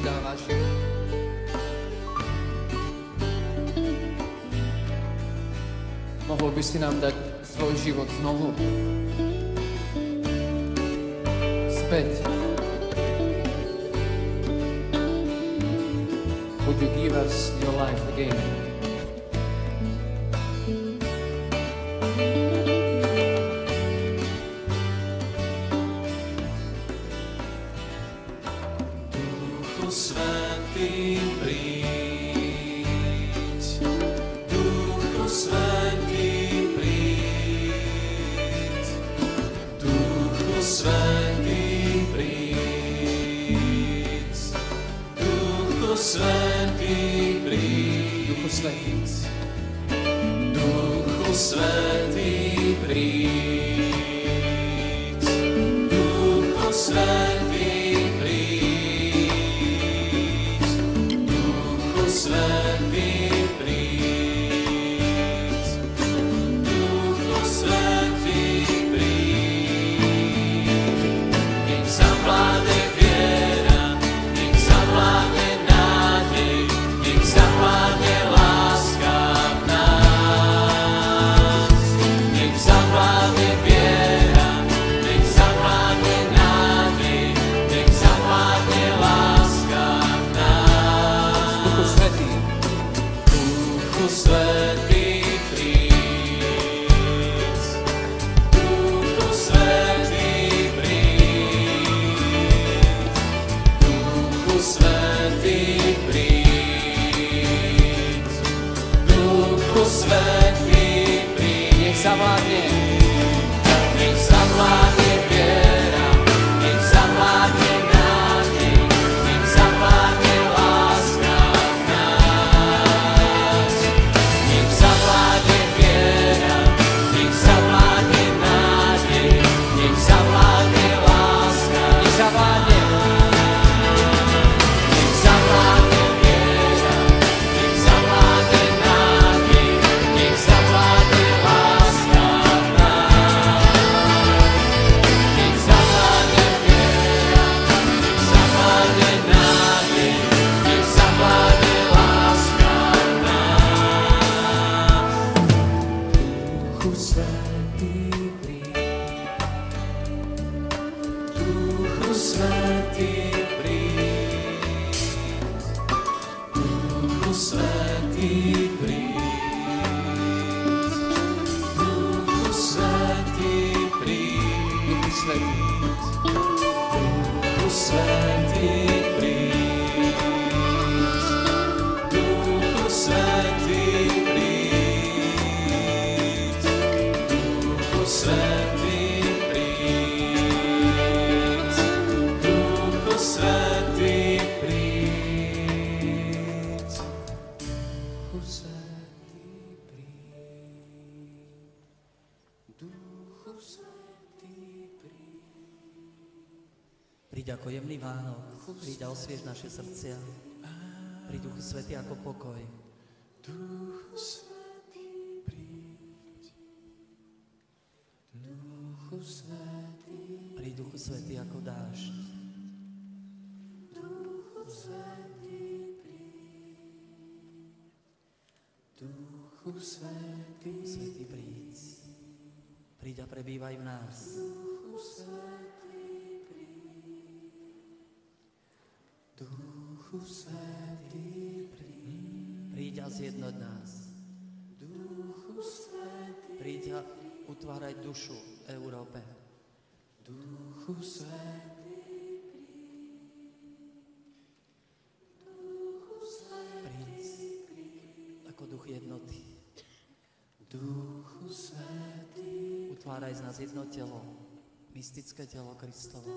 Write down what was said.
dávaš. Mohol by si nám dať svoj život znovu. Späť. Would you give us your life again? Duchu Svätý, príď. Duchu Svätý, príď. Duchu Svätý, príď. Duchu Svätý, príď. Duchu Svätý. Duchu Svätý, príď. Duchu Svätý, príď. Duchu Svätý, príď. Duchu Svätý, príď. Nech zavládne viera, nech zavládne nádej, nech zavládne láska v nás. Nech zavládne viera, nech zavládne nádej, nech zavládne láska v nás. Duchu Svätý. Duchu Svätý, príď. Duchu Svätý, príď. Duchu Svätý, príď. Duchu Svätý, príď. Nech zavládne. Nech zavládne viera, nech zavládne nádej, nech zavládne láska v nás. Nech zavládne viera, nech zavládne nádej, nech zavládne láska. Nech zavládne. Nech zavládne viera, nech zavládne nádej, nech zavládne láska v nás. Nech zavládne viera, nech zavládne nádej, nech zavládne láska v nás. Duchu Svätý, príď. Duchu Svätý, príď. Duchu Svätý, príď. Duchu Svätý, príď. Duchu Svätý. Duchu Svätý, príď. Duchu Svätý, príď. Duchu Svätý, príď. Duchu Svätý, príď. Duchu Svätý, príď. Duchu Svätý, príď. Príď ako jemný Vánok, príď a osviež naše srdcia. Príď Duchu Svätý ako pokoj. Duchu Svätý, príď. Duchu Svätý, Príď Duchu Svätý ako dážď. Duchu Svätý, príď. Duchu Svätý, Svätý príď. Príď a prebývaj v nás. Duchu Svätý, príď. Duchu Svätý, príď. Príď a zjednoť nás. Duchu Svätý, Príď a utváraj dušu Európe. Duchu Svätý, Príď ako duch jednoty. Duchu Svätý, Utváraj z nás jedno telo, mystické telo Kristovo.